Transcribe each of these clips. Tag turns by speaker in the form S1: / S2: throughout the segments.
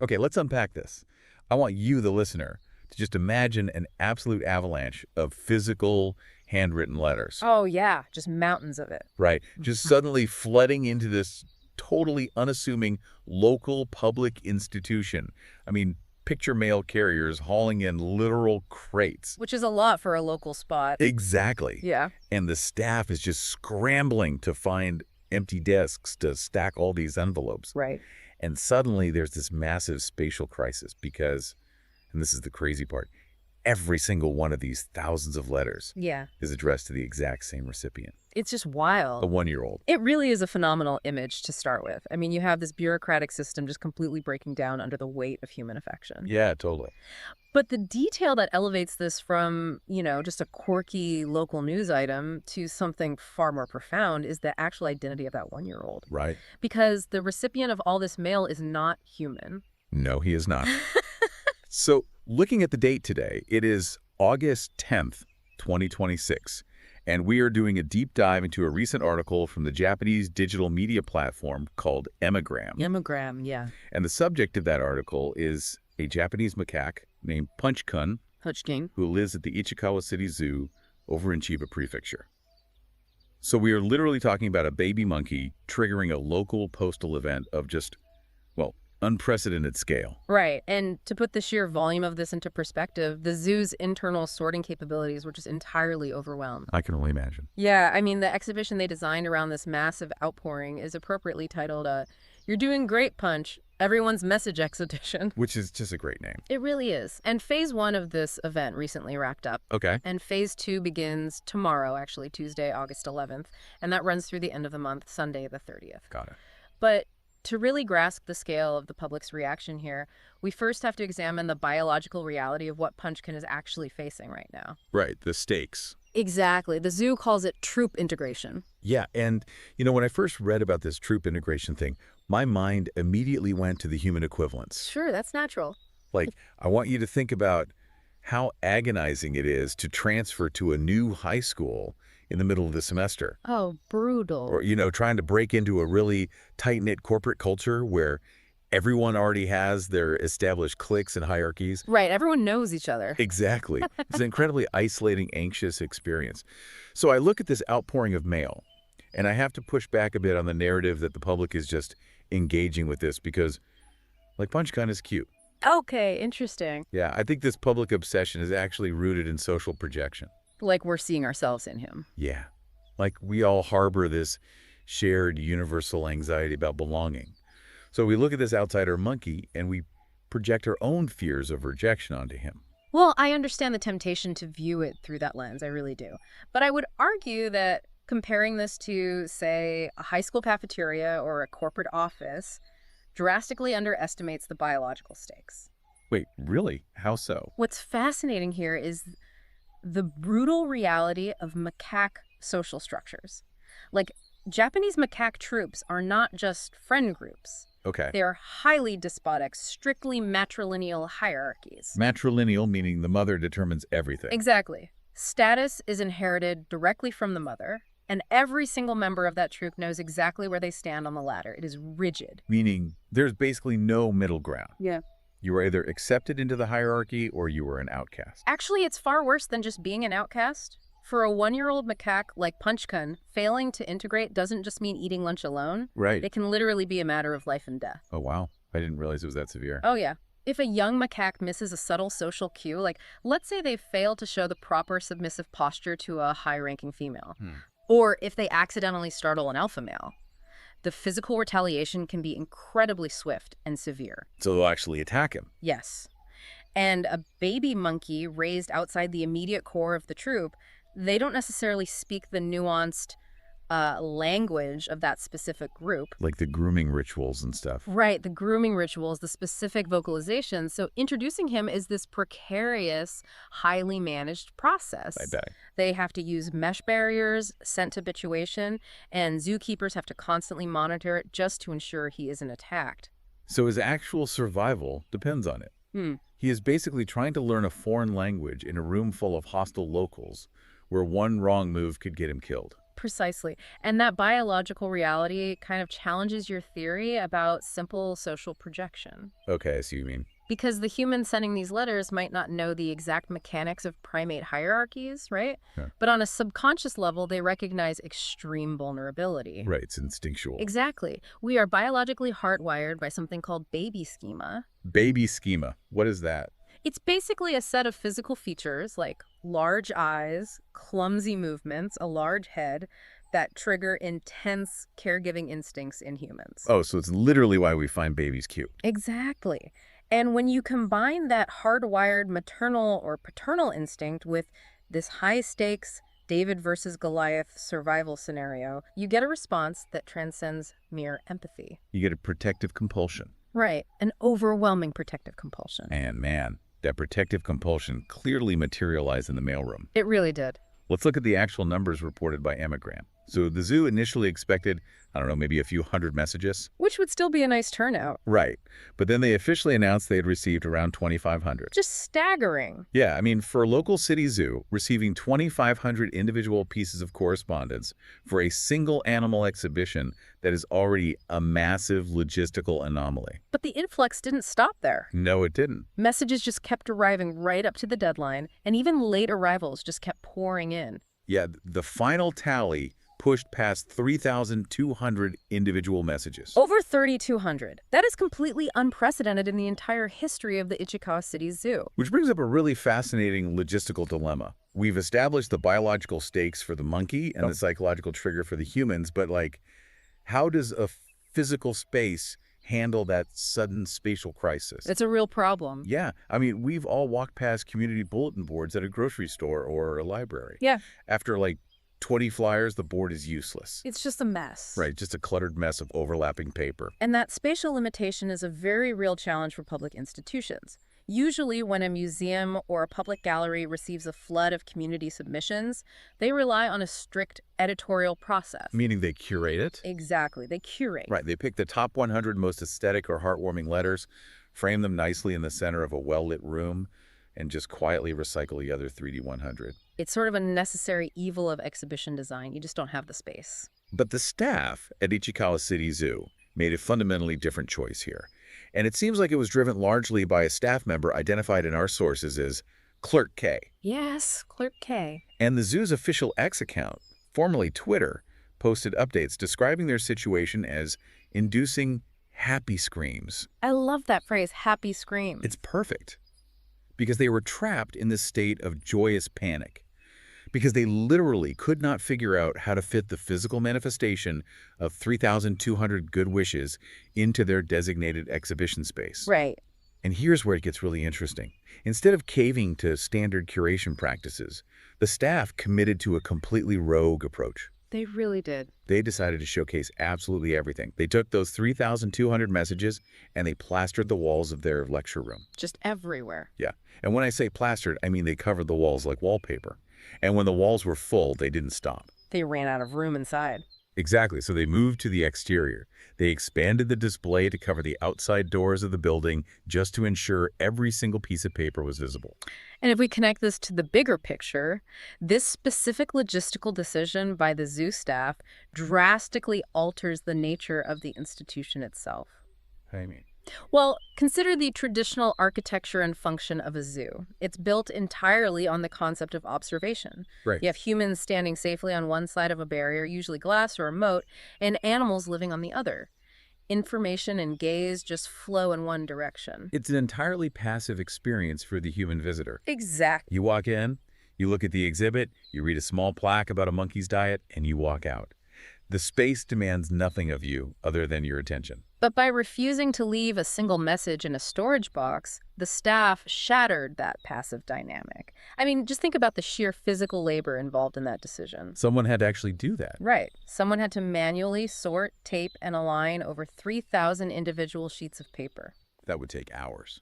S1: Okay, let's unpack this. I want you, the listener, to just imagine an absolute avalanche of physical, handwritten letters.
S2: Oh, yeah, just mountains of it.
S1: Right. Just suddenly flooding into this totally unassuming local public institution. I mean, picture mail carriers hauling in literal crates.
S2: Which is a lot for a local spot.
S1: Exactly.
S2: Yeah.
S1: And the staff is just scrambling to find empty desks to stack all these envelopes.
S2: Right.
S1: And suddenly there's this massive spatial crisis because, and this is the crazy part, every single one of these thousands of letters is addressed to the exact same recipient.
S2: It's just wild.
S1: A 1-year-old.
S2: It really is a phenomenal image to start with. I mean, you have this bureaucratic system just completely breaking down under the weight of human affection.
S1: Yeah, totally.
S2: But the detail that elevates this from, just a quirky local news item to something far more profound is the actual identity of that 1-year-old.
S1: Right.
S2: Because the recipient of all this mail is not human.
S1: No, he is not. So, looking at the date today, it is August 10th, 2026. And we are doing a deep dive into a recent article from the Japanese digital media platform called Emigram.
S2: Emigram, yeah.
S1: And the subject of that article is a Japanese macaque named Punch-kun, who lives at the Ichikawa City Zoo over in Chiba Prefecture. So we are literally talking about a baby monkey triggering a local postal event of just, well, unprecedented scale.
S2: Right. And to put the sheer volume of this into perspective, the zoo's internal sorting capabilities were just entirely overwhelmed.
S1: I can only imagine.
S2: Yeah, I mean, the exhibition they designed around this massive outpouring is appropriately titled, You're Doing Great, Punch, Everyone's Message Expedition.
S1: Which is just a great name.
S2: It really is. And phase 1 of this event recently wrapped up.
S1: Okay.
S2: And phase 2 begins tomorrow, actually, Tuesday, August 11th. And that runs through the end of the month, Sunday the 30th.
S1: Got it.
S2: But to really grasp the scale of the public's reaction here, we first have to examine the biological reality of what Punch-kun is actually facing right now.
S1: Right, the stakes.
S2: Exactly. The zoo calls it troop integration.
S1: Yeah, and, when I first read about this troop integration thing, my mind immediately went to the human equivalents.
S2: Sure, that's natural.
S1: Like, I want you to think about how agonizing it is to transfer to a new high school in the middle of the semester.
S2: Oh, brutal.
S1: Or, trying to break into a really tight-knit corporate culture where everyone already has their established cliques and hierarchies.
S2: Right, everyone knows each other.
S1: Exactly. It's an incredibly isolating, anxious experience. So I look at this outpouring of mail, and I have to push back a bit on the narrative that the public is just engaging with this because, Punch-kun is cute.
S2: Okay, interesting.
S1: Yeah, I think this public obsession is actually rooted in social projection.
S2: Like we're seeing ourselves in him.
S1: Yeah. Like we all harbor this shared universal anxiety about belonging. So we look at this outsider monkey and we project our own fears of rejection onto him.
S2: Well, I understand the temptation to view it through that lens. I really do. But I would argue that comparing this to, say, a high school cafeteria or a corporate office drastically underestimates the biological stakes.
S1: Wait, really? How so?
S2: What's fascinating here is the brutal reality of macaque social structures. Japanese macaque troops are not just friend groups.
S1: Okay.
S2: They are highly despotic, strictly matrilineal hierarchies.
S1: Matrilineal meaning the mother determines everything.
S2: Exactly. Status is inherited directly from the mother, and every single member of that troop knows exactly where they stand on the ladder. It is rigid.
S1: Meaning there's basically no middle ground.
S2: Yeah.
S1: You are either accepted into the hierarchy or you are an outcast.
S2: Actually, it's far worse than just being an outcast. For a 1-year-old macaque like Punch-kun, failing to integrate doesn't just mean eating lunch alone.
S1: Right.
S2: It can literally be a matter of life and death.
S1: Oh, wow. I didn't realize it was that severe.
S2: Oh, yeah. If a young macaque misses a subtle social cue, let's say they fail to show the proper submissive posture to a high-ranking female, or if they accidentally startle an alpha male, the physical retaliation can be incredibly swift and severe.
S1: So they'll actually attack him.
S2: Yes. And a baby monkey raised outside the immediate core of the troop, they don't necessarily speak the nuanced language of that specific group.
S1: Like the grooming rituals and stuff.
S2: Right, the grooming rituals, the specific vocalizations. So introducing him is this precarious, highly managed process.
S1: I bet.
S2: They have to use mesh barriers, scent habituation, and zookeepers have to constantly monitor it just to ensure he isn't attacked.
S1: So his actual survival depends on it. He is basically trying to learn a foreign language in a room full of hostile locals where one wrong move could get him killed.
S2: Precisely. And that biological reality kind of challenges your theory about simple social projection.
S1: Okay, I see what you mean.
S2: Because the humans sending these letters might not know the exact mechanics of primate hierarchies, right?
S1: Yeah.
S2: But on a subconscious level, they recognize extreme vulnerability.
S1: Right, it's instinctual.
S2: Exactly. We are biologically hardwired by something called baby schema.
S1: Baby schema. What is that?
S2: It's basically a set of physical features like large eyes, clumsy movements, a large head that trigger intense caregiving instincts in humans.
S1: Oh, so it's literally why we find babies cute.
S2: Exactly. And when you combine that hardwired maternal or paternal instinct with this high-stakes David versus Goliath survival scenario, you get a response that transcends mere empathy.
S1: You get a protective compulsion.
S2: Right, an overwhelming protective compulsion.
S1: And man, that protective compulsion clearly materialized in the mailroom.
S2: It really did.
S1: Let's look at the actual numbers reported by Emigram. So the zoo initially expected, I don't know, maybe a few hundred messages.
S2: Which would still be a nice turnout.
S1: Right. But then they officially announced they had received around 2,500.
S2: Just staggering.
S1: Yeah, I mean, for a local city zoo, receiving 2,500 individual pieces of correspondence for a single animal exhibition, that is already a massive logistical anomaly.
S2: But the influx didn't stop there.
S1: No, it didn't.
S2: Messages just kept arriving right up to the deadline, and even late arrivals just kept pouring in.
S1: Yeah, the final tally pushed past 3,200 individual messages.
S2: Over 3,200. That is completely unprecedented in the entire history of the Ichikawa City Zoo.
S1: Which brings up a really fascinating logistical dilemma. We've established the biological stakes for the monkey and the psychological trigger for the humans, but like, how does a physical space handle that sudden spatial crisis?
S2: It's a real problem.
S1: Yeah. I mean, we've all walked past community bulletin boards at a grocery store or a library.
S2: Yeah.
S1: After like 20 flyers, the board is useless.
S2: It's just a mess.
S1: Right, just a cluttered mess of overlapping paper.
S2: And that spatial limitation is a very real challenge for public institutions. Usually when a museum or a public gallery receives a flood of community submissions, they rely on a strict editorial process.
S1: Meaning they curate it?
S2: Exactly, they curate.
S1: Right, they pick the top 100 most aesthetic or heartwarming letters, frame them nicely in the center of a well-lit room, and just quietly recycle the other 3D100.
S2: It's sort of a necessary evil of exhibition design. You just don't have the space.
S1: But the staff at Ichikawa City Zoo made a fundamentally different choice here. And it seems like it was driven largely by a staff member identified in our sources as Clerk K.
S2: Yes, Clerk K.
S1: And the zoo's official X account, formerly Twitter, posted updates describing their situation as inducing happy screams.
S2: I love that phrase, happy screams.
S1: It's perfect. Because they were trapped in this state of joyous panic. Because they literally could not figure out how to fit the physical manifestation of 3,200 good wishes into their designated exhibition space.
S2: Right.
S1: And here's where it gets really interesting. Instead of caving to standard curation practices, the staff committed to a completely rogue approach.
S2: They really did.
S1: They decided to showcase absolutely everything. They took those 3,200 messages and they plastered the walls of their lecture room.
S2: Just everywhere.
S1: Yeah. And when I say plastered, I mean they covered the walls like wallpaper. And when the walls were full, they didn't stop.
S2: They ran out of room inside.
S1: Exactly. So they moved to the exterior. They expanded the display to cover the outside doors of the building just to ensure every single piece of paper was visible.
S2: And if we connect this to the bigger picture, this specific logistical decision by the zoo staff drastically alters the nature of the institution itself.
S1: What do you mean?
S2: Well, consider the traditional architecture and function of a zoo. It's built entirely on the concept of observation.
S1: Right.
S2: You have humans standing safely on one side of a barrier, usually glass or a moat, and animals living on the other. Information and gaze just flow in one direction.
S1: It's an entirely passive experience for the human visitor.
S2: Exactly.
S1: You walk in, you look at the exhibit, you read a small plaque about a monkey's diet, and you walk out. The space demands nothing of you other than your attention.
S2: But by refusing to leave a single message in a storage box, the staff shattered that passive dynamic. I mean, just think about the sheer physical labor involved in that decision.
S1: Someone had to actually do that.
S2: Right. Someone had to manually sort, tape, and align over 3,000 individual sheets of paper.
S1: That would take hours.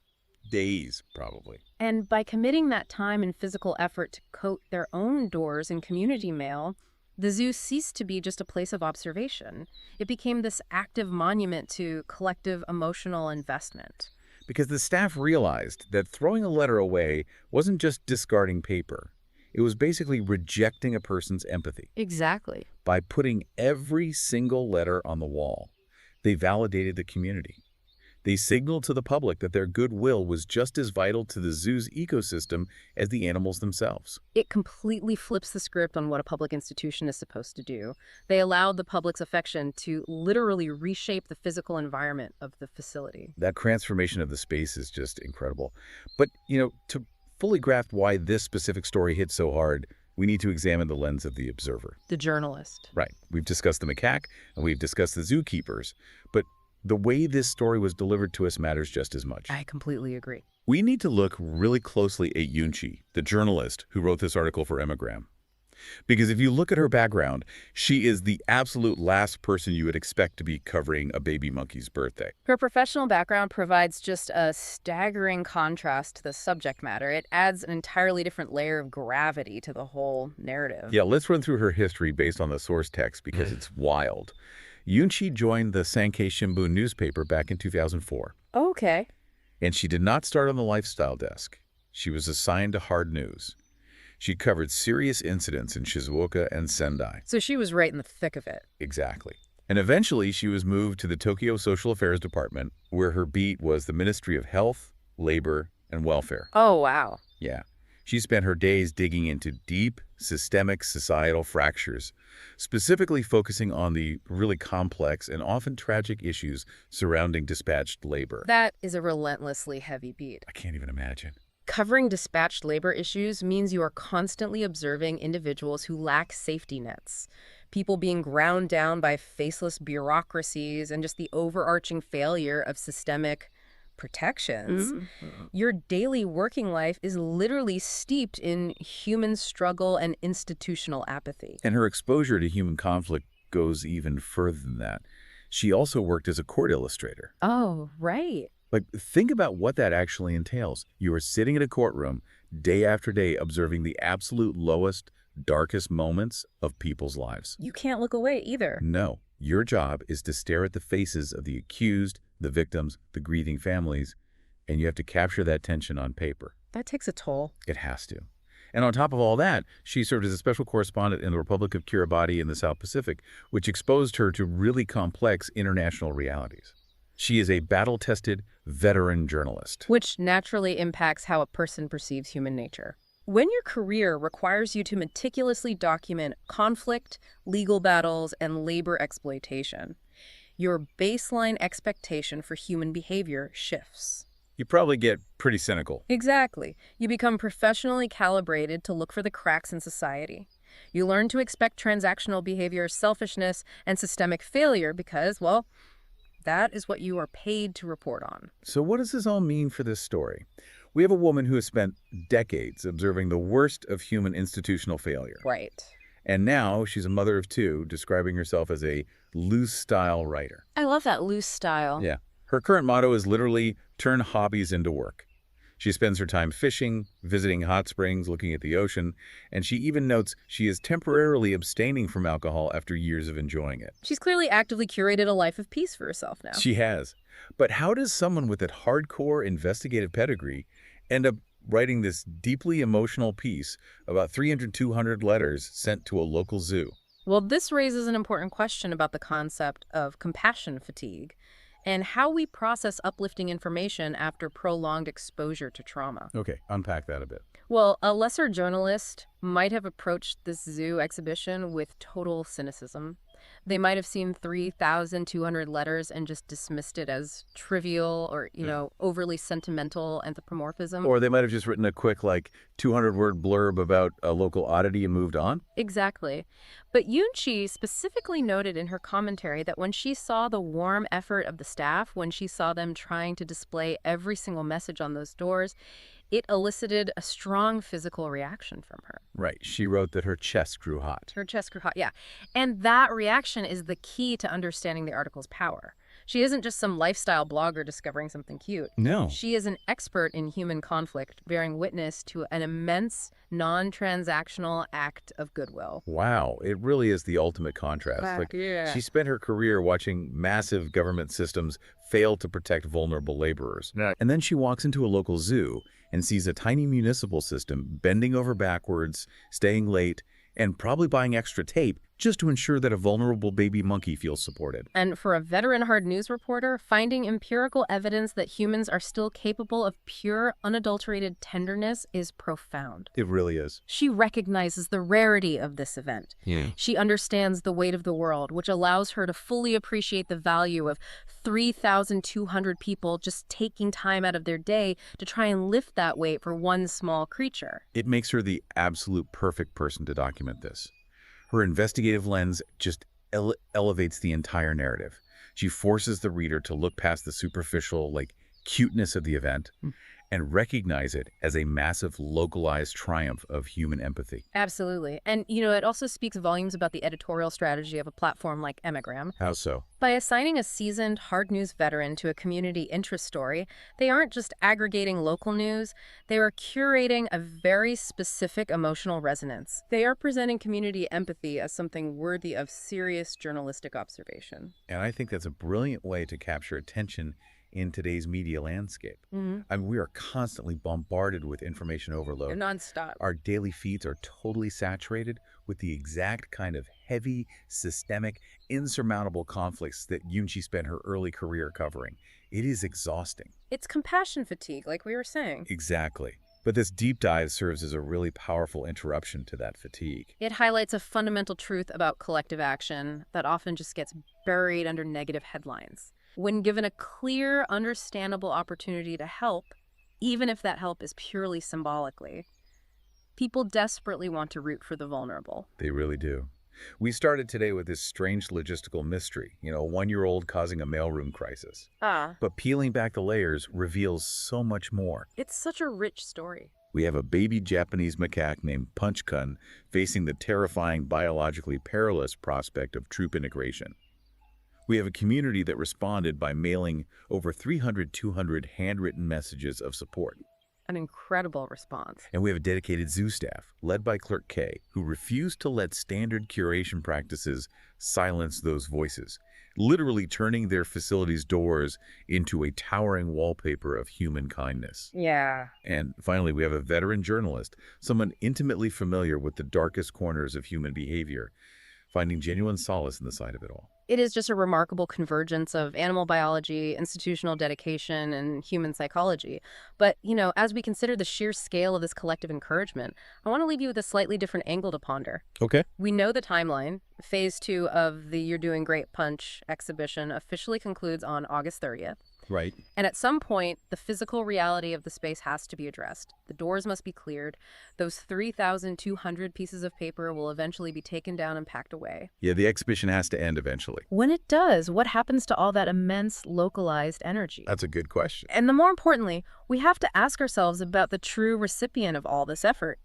S1: Days, probably.
S2: And by committing that time and physical effort to coat their own doors in community mail, the zoo ceased to be just a place of observation. It became this active monument to collective emotional investment.
S1: Because the staff realized that throwing a letter away wasn't just discarding paper. It was basically rejecting a person's empathy.
S2: Exactly.
S1: By putting every single letter on the wall, they validated the community. They signaled to the public that their goodwill was just as vital to the zoo's ecosystem as the animals themselves.
S2: It completely flips the script on what a public institution is supposed to do. They allowed the public's affection to literally reshape the physical environment of the facility.
S1: That transformation of the space is just incredible. But, to fully grasp why this specific story hit so hard, we need to examine the lens of the observer.
S2: The journalist.
S1: Right. We've discussed the macaque, and we've discussed the zookeepers. But the way this story was delivered to us matters just as much.
S2: I completely agree.
S1: We need to look really closely at Yunchi, the journalist who wrote this article for Emigram. Because if you look at her background, she is the absolute last person you would expect to be covering a baby monkey's birthday.
S2: Her professional background provides just a staggering contrast to the subject matter. It adds an entirely different layer of gravity to the whole narrative.
S1: Yeah, let's run through her history based on the source text because it's wild. Yunchi joined the Sankei Shimbun newspaper back in 2004.
S2: Okay.
S1: And she did not start on the lifestyle desk. She was assigned to hard news. She covered serious incidents in Shizuoka and Sendai.
S2: So she was right in the thick of it.
S1: Exactly. And eventually she was moved to the Tokyo Social Affairs Department, where her beat was the Ministry of Health, Labor, and Welfare.
S2: Oh, wow.
S1: Yeah. She spent her days digging into deep, systemic societal fractures, specifically focusing on the really complex and often tragic issues surrounding dispatched labor.
S2: That is a relentlessly heavy beat.
S1: I can't even imagine.
S2: Covering dispatched labor issues means you are constantly observing individuals who lack safety nets, people being ground down by faceless bureaucracies and just the overarching failure of systemic protections. Mm-hmm. Your daily working life is literally steeped in human struggle and institutional apathy.
S1: And her exposure to human conflict goes even further than that. She also worked as a court illustrator.
S2: Oh, right.
S1: Think about what that actually entails. You are sitting in a courtroom day after day observing the absolute lowest, darkest moments of people's lives.
S2: You can't look away either.
S1: No. Your job is to stare at the faces of the accused, the victims, the grieving families, and you have to capture that tension on paper.
S2: That takes a toll.
S1: It has to. And on top of all that, she served as a special correspondent in the Republic of Kiribati in the South Pacific, which exposed her to really complex international realities. She is a battle-tested, veteran journalist.
S2: Which naturally impacts how a person perceives human nature. When your career requires you to meticulously document conflict, legal battles, and labor exploitation, your baseline expectation for human behavior shifts.
S1: You probably get pretty cynical.
S2: Exactly. You become professionally calibrated to look for the cracks in society. You learn to expect transactional behavior, selfishness, and systemic failure because, well, that is what you are paid to report on.
S1: So what does this all mean for this story? We have a woman who has spent decades observing the worst of human institutional failure.
S2: Right.
S1: And now she's a mother of two, describing herself as a loose-style writer.
S2: I love that loose style.
S1: Yeah. Her current motto is literally, turn hobbies into work. She spends her time fishing, visiting hot springs, looking at the ocean, and she even notes she is temporarily abstaining from alcohol after years of enjoying it.
S2: She's clearly actively curated a life of peace for herself now.
S1: She has. But how does someone with that hardcore investigative pedigree end up writing this deeply emotional piece about 200 letters sent to a local zoo?
S2: Well, this raises an important question about the concept of compassion fatigue and how we process uplifting information after prolonged exposure to trauma.
S1: Okay, unpack that a bit.
S2: Well, a lesser journalist might have approached this zoo exhibition with total cynicism. They might have seen 3,200 letters and just dismissed it as trivial or, overly sentimental anthropomorphism.
S1: Or they might have just written a quick, 200-word blurb about a local oddity and moved on.
S2: Exactly. But Yunchi specifically noted in her commentary that when she saw the warm effort of the staff, when she saw them trying to display every single message on those doors, it elicited a strong physical reaction from her.
S1: Right. She wrote that her chest grew hot.
S2: Her chest grew hot, yeah. And that reaction is the key to understanding the article's power. She isn't just some lifestyle blogger discovering something cute.
S1: No.
S2: She is an expert in human conflict, bearing witness to an immense, non-transactional act of goodwill.
S1: Wow, it really is the ultimate contrast.
S2: Yeah.
S1: She spent her career watching massive government systems fail to protect vulnerable laborers.
S3: Yeah.
S1: And then she walks into a local zoo and sees a tiny municipal system bending over backwards, staying late, and probably buying extra tape just to ensure that a vulnerable baby monkey feels supported.
S2: And for a veteran hard news reporter, finding empirical evidence that humans are still capable of pure, unadulterated tenderness is profound.
S1: It really is.
S2: She recognizes the rarity of this event.
S3: Yeah.
S2: She understands the weight of the world, which allows her to fully appreciate the value of 3,200 people just taking time out of their day to try and lift that weight for one small creature.
S1: It makes her the absolute perfect person to document this. Her investigative lens just elevates the entire narrative. She forces the reader to look past the superficial, cuteness of the event and recognize it as a massive, localized triumph of human empathy.
S2: Absolutely. And, it also speaks volumes about the editorial strategy of a platform like Emigram.
S1: How so?
S2: By assigning a seasoned hard news veteran to a community interest story, they aren't just aggregating local news, they are curating a very specific emotional resonance. They are presenting community empathy as something worthy of serious journalistic observation.
S1: And I think that's a brilliant way to capture attention in today's media landscape. I mean, we are constantly bombarded with information overload.
S2: Nonstop.
S1: Our daily feeds are totally saturated with the exact kind of heavy, systemic, insurmountable conflicts that Yunchi spent her early career covering. It is exhausting.
S2: It's compassion fatigue, like we were saying.
S1: Exactly. But this deep dive serves as a really powerful interruption to that fatigue.
S2: It highlights a fundamental truth about collective action that often just gets buried under negative headlines. When given a clear, understandable opportunity to help, even if that help is purely symbolically, people desperately want to root for the vulnerable.
S1: They really do. We started today with this strange logistical mystery, a 1-year-old causing a mailroom crisis. But peeling back the layers reveals so much more.
S2: It's such a rich story.
S1: We have a baby Japanese macaque named Punch-kun facing the terrifying, biologically perilous prospect of troop integration. We have a community that responded by mailing over 200 handwritten messages of support.
S2: An incredible response.
S1: And we have a dedicated zoo staff, led by Clerk K, who refused to let standard curation practices silence those voices, literally turning their facility's doors into a towering wallpaper of human kindness.
S2: Yeah.
S1: And finally, we have a veteran journalist, someone intimately familiar with the darkest corners of human behavior, finding genuine solace in the sight of it all.
S2: It is just a remarkable convergence of animal biology, institutional dedication, and human psychology. But, as we consider the sheer scale of this collective encouragement, I want to leave you with a slightly different angle to ponder.
S1: Okay.
S2: We know the timeline. Phase 2 of the You're Doing Great Punch exhibition officially concludes on August 30th.
S1: Right.
S2: And at some point, the physical reality of the space has to be addressed. The doors must be cleared. Those 3,200 pieces of paper will eventually be taken down and packed away.
S1: Yeah, the exhibition has to end eventually.
S2: When it does, what happens to all that immense localized energy?
S1: That's a good question.
S2: And more importantly, we have to ask ourselves about the true recipient of all this effort.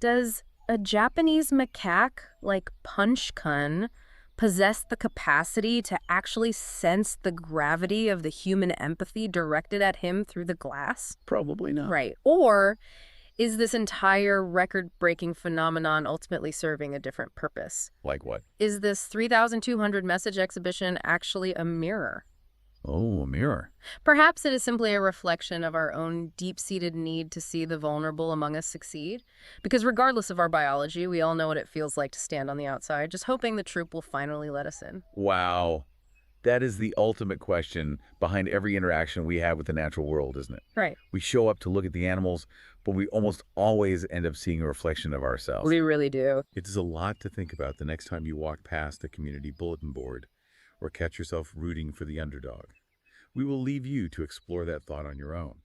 S2: Does a Japanese macaque like Punch-kun possess the capacity to actually sense the gravity of the human empathy directed at him through the glass?
S1: Probably not.
S2: Right. Or is this entire record-breaking phenomenon ultimately serving a different purpose?
S1: Like what?
S2: Is this 3,200 message exhibition actually a mirror?
S1: Oh, a mirror.
S2: Perhaps it is simply a reflection of our own deep-seated need to see the vulnerable among us succeed. Because regardless of our biology, we all know what it feels like to stand on the outside, just hoping the troop will finally let us in.
S1: Wow. That is the ultimate question behind every interaction we have with the natural world, isn't it?
S2: Right.
S1: We show up to look at the animals, but we almost always end up seeing a reflection of ourselves.
S2: We really do.
S1: It is a lot to think about the next time you walk past a community bulletin board or catch yourself rooting for the underdog. We will leave you to explore that thought on your own.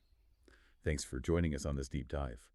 S1: Thanks for joining us on this deep dive.